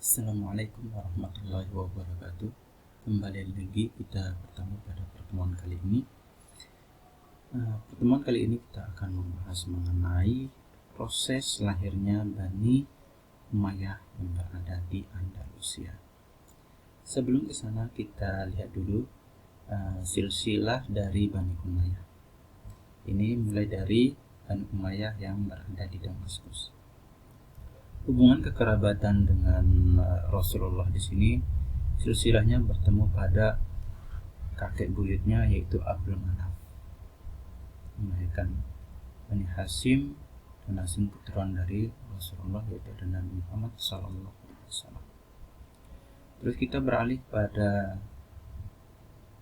Assalamualaikum warahmatullahi wabarakatuh. Kembali lagi kita bertemu pada pertemuan kali ini. Pertemuan kali ini kita akan membahas mengenai proses lahirnya Bani Umayyah yang berada di Andalusia. Sebelum ke sana kita lihat dulu silsilah dari Bani Umayyah. Ini mulai dari Bani Umayyah yang berada di Damaskus. Hubungan kekerabatan dengan Rasulullah di sini silsilahnya bertemu pada kakek buyutnya yaitu Abdul Manaf, melahirkan Bani Hashim, dan Hashim keturunan dari Rasulullah yaitu Nabi Muhammad SAW. Terus kita beralih pada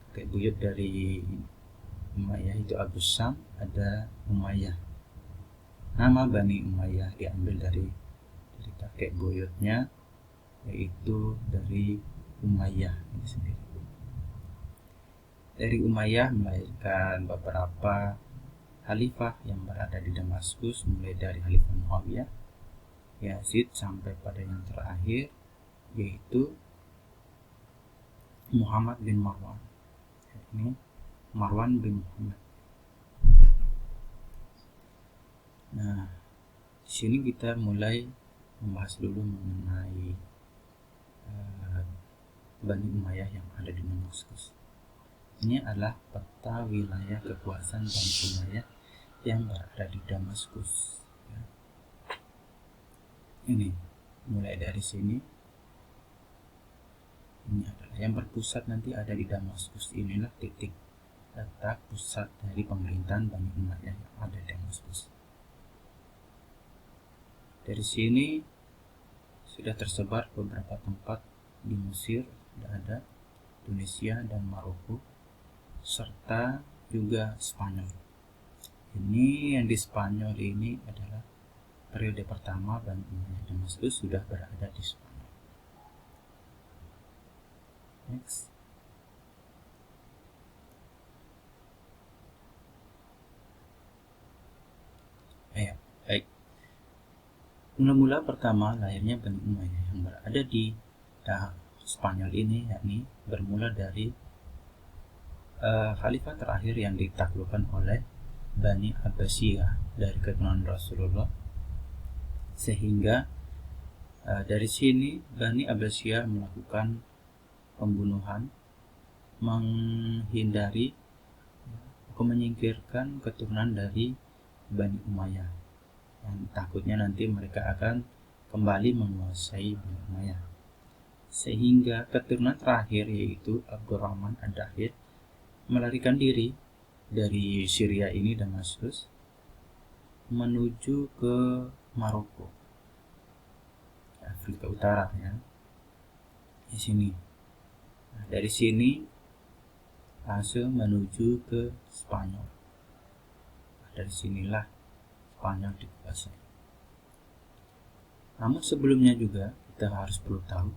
kakek buyut dari Umayyah itu Abu Sam, ada Umayyah. Nama Bani Umayyah diambil dari kakek buyutnya yaitu dari Umayyah ini sendiri. Dari Umayyah melahirkan beberapa khalifah yang berada di Damaskus, mulai dari Khalifah Muawiyah, Yazid, sampai pada yang terakhir yaitu Muhammad bin Marwan. Ini Marwan bin Muhammad. Nah, di sini kita mulai membahas dulu mengenai Bani Umayyah yang ada di Damaskus. Ini adalah peta wilayah kekuasaan Bani Umayyah yang berada di Damaskus. Ini mulai dari sini. Ini adalah yang berpusat nanti ada di Damaskus. Inilah titik letak pusat dari pemerintahan Bani Umayyah yang ada di Damaskus. Dari sini sudah tersebar beberapa tempat di Mesir, ada Tunisia dan Maroko, serta juga Spanyol. Ini yang di Spanyol ini adalah periode pertama Bani Umayyah Damaskus sudah berada di Spanyol. Next. Baik. Mula-mula pertama lahirnya Bani Umayyah yang berada di Spanyol ini yakni bermula dari khalifah terakhir yang ditaklukkan oleh Bani Abbasiyah dari keturunan Rasulullah, sehingga dari sini Bani Abbasiyah melakukan pembunuhan, menghindari atau menyingkirkan keturunan dari Bani Umayyah yang takutnya nanti mereka akan kembali menguasai Bani Umayyah, sehingga keturunan terakhir yaitu Abdurrahman Ad-Dahir melarikan diri dari Syria ini, Damaskus, menuju ke Maroko, Afrika Utara ya. Di sini. Nah, dari sini langsung menuju ke Spanyol. Nah, dari sinilah Spanyol dikuasai. Namun sebelumnya juga kita harus perlu tahu,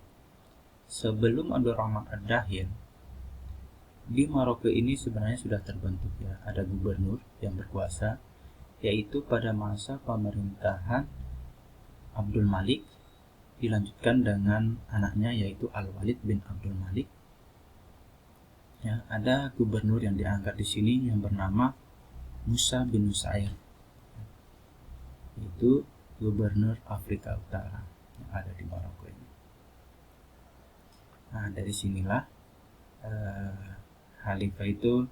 sebelum Abdurrahman Ad-Dahir di Maroko ini sebenarnya sudah terbentuk ya, ada gubernur yang berkuasa, yaitu pada masa pemerintahan Abdul Malik, dilanjutkan dengan anaknya yaitu Al-Walid bin Abdul Malik. Ya, ada gubernur yang diangkat di sini yang bernama Musa bin Nusair, yaitu gubernur Afrika Utara yang ada di Maroko ini. Nah, dari sinilah khalifah itu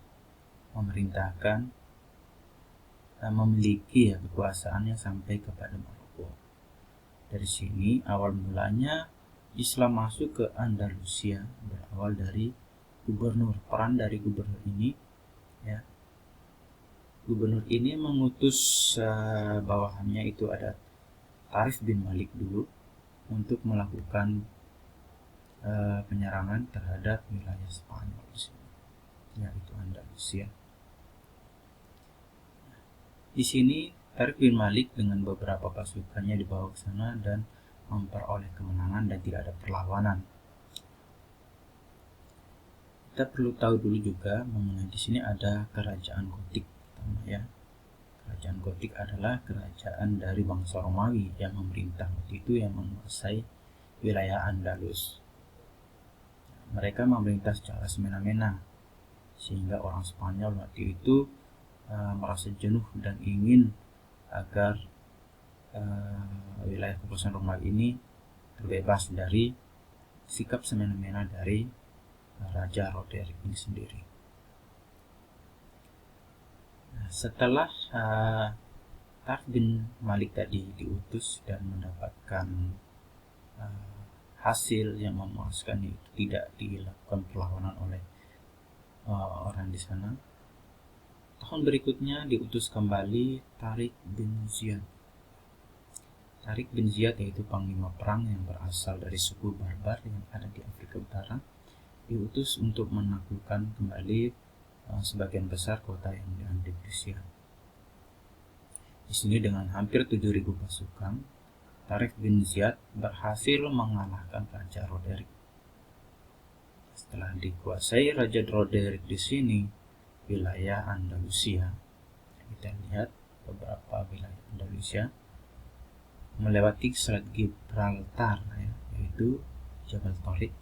memerintahkan memiliki kekuasaannya sampai kepada Maroko. Dari sini awal mulanya Islam masuk ke Andalusia, berawal dari gubernur. Peran dari gubernur ini ya, gubernur ini mengutus bawahannya itu ada Tarif bin Malik dulu untuk melakukan penyerangan terhadap wilayah Spanyol di sini, yaitu Andalusia. Di sini Tarif bin Malik dengan beberapa pasukannya dibawa ke sana dan memperoleh kemenangan dan tidak ada perlawanan. Kita perlu tahu dulu juga mengenai di sini ada kerajaan Gotik pertama ya. Kerajaan Gotik adalah kerajaan dari bangsa Romawi yang memerintah waktu itu, yang menguasai wilayah Andalus. Mereka memerintah secara semena-mena sehingga orang Spanyol waktu itu merasa jenuh dan ingin agar wilayah kekuasaan Romawi ini terbebas dari sikap semena-mena dari Raja Roderick ini sendiri. Nah, setelah Tarif bin Malik tadi diutus dan mendapatkan hasil yang memuaskan, itu tidak dilakukan perlawanan oleh orang di sana. Tahun berikutnya diutus kembali Tariq bin Ziyad. Tariq bin Ziyad yaitu panglima perang yang berasal dari suku Barbar yang ada di Afrika Utara, diutus untuk menaklukkan kembali sebagian besar kota yang diambil Rusia. Di sini dengan hampir 7.000 pasukan, Tariq bin Ziyad berhasil mengalahkan Raja Roderick. Setelah dikuasai Raja Roderick di sini, wilayah Andalusia, kita lihat beberapa wilayah Andalusia melewati Selat Gibraltar, yaitu Jabal Tariq,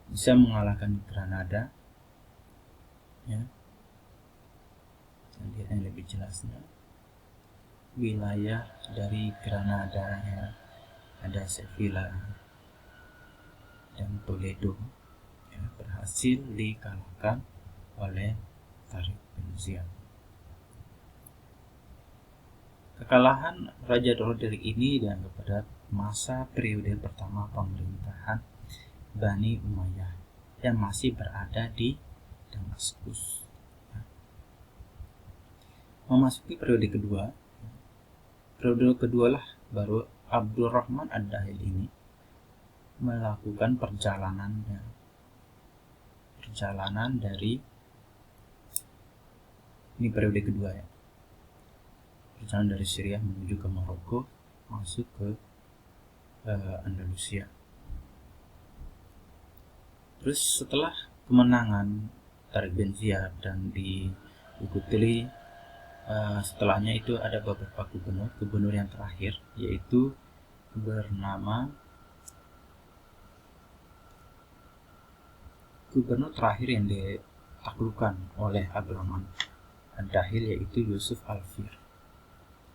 bisa mengalahkan Granada. Ya, kita lihat yang lebih jelasnya. Wilayah dari Granada, ya, ada Sevilla dan Toledo, ya, berhasil dikalahkan oleh Tariq bin Ziyad. Kekalahan Raja Roderick ini dianggap pada masa periode pertama pemerintahan Bani Umayyah yang masih berada di Damaskus. Memasuki periode kedua lah baru Abdurrahman Ad-Dahil ini melakukan perjalanan dari ini periode kedua, ya, perjalanan dari Syria menuju ke Maroko, masuk ke Andalusia. Terus setelah kemenangan Tariq bin Ziyad dan diikuti setelahnya itu ada beberapa gubernur yang terakhir, yaitu gubernur terakhir yang ditaklukkan oleh Abdurrahman Ad-Dahil, yaitu Yusuf Al-Fir.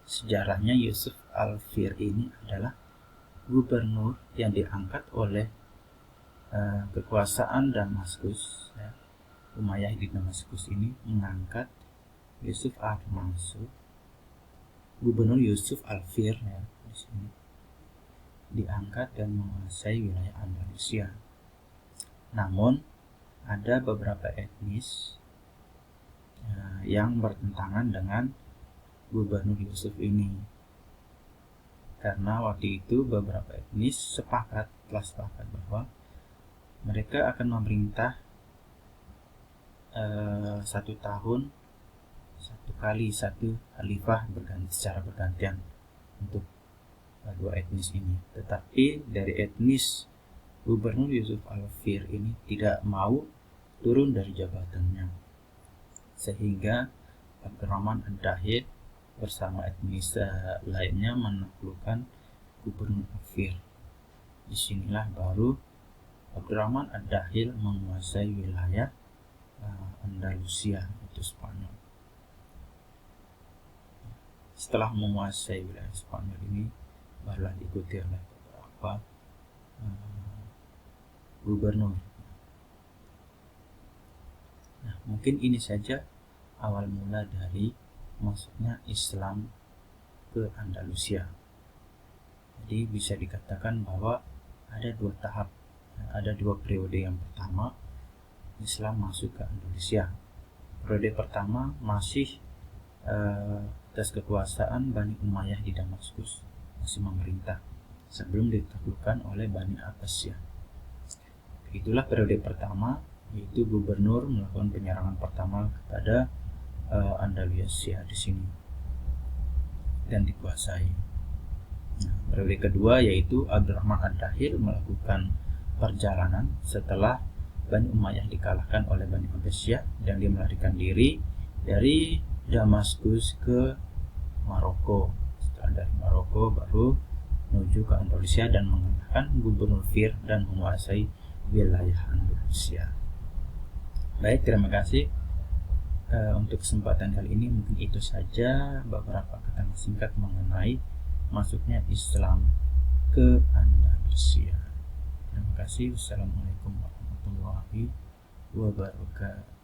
Sejarahnya Yusuf Al-Fir ini adalah gubernur yang diangkat oleh kekuasaan Damaskus, ya. Umayyah di Damaskus ini mengangkat Yusuf Al-Mansur, Gubernur Yusuf Al-Fir, ya, di sini diangkat dan menguasai wilayah Andalusia. Namun ada beberapa etnis yang bertentangan dengan Gubernur Yusuf ini, karena waktu itu beberapa etnis telah sepakat bahwa mereka akan memerintah 1 tahun satu khalifah secara bergantian untuk dua etnis ini. Tetapi dari etnis Gubernur Yusuf Al-Fir ini tidak mau turun dari jabatannya, sehingga Abdurrahman Ad-Dahil bersama etnis lainnya menaklukkan Gubernur Al-Fir. Disinilah baru Abdurrahman Ad-Dahil menguasai wilayah Andalusia, itu Spanyol. Setelah menguasai wilayah Spanyol ini, barulah diikuti oleh beberapa gubernur. Nah, mungkin ini saja awal mula dari masuknya Islam ke Andalusia. Jadi bisa dikatakan bahwa ada 2 tahap, ada 2 periode. Yang pertama, Islam masuk ke Andalusia. Periode pertama masih atas kekuasaan Bani Umayyah di Damaskus, masih memerintah sebelum ditaklukkan oleh Bani Abbasiyah. Itulah periode pertama, yaitu gubernur melakukan penyerangan pertama kepada Andalusia di sini dan dikuasai. Nah, periode kedua yaitu Abdurrahman Ad-Dahil melakukan perjalanan setelah Bani Umayyah dikalahkan oleh Bani Abbasiyah dan dia melarikan diri dari Damaskus ke Maroko. Setelah dari Maroko baru menuju ke Andalusia dan mengalahkan Gubernur Fir dan menguasai wilayah Andalusia. Baik, terima kasih. Untuk kesempatan kali ini mungkin itu saja beberapa keterangan singkat mengenai masuknya Islam ke Andalusia. Terima kasih. Wassalamualaikum warahmatullahi wabarakatuh.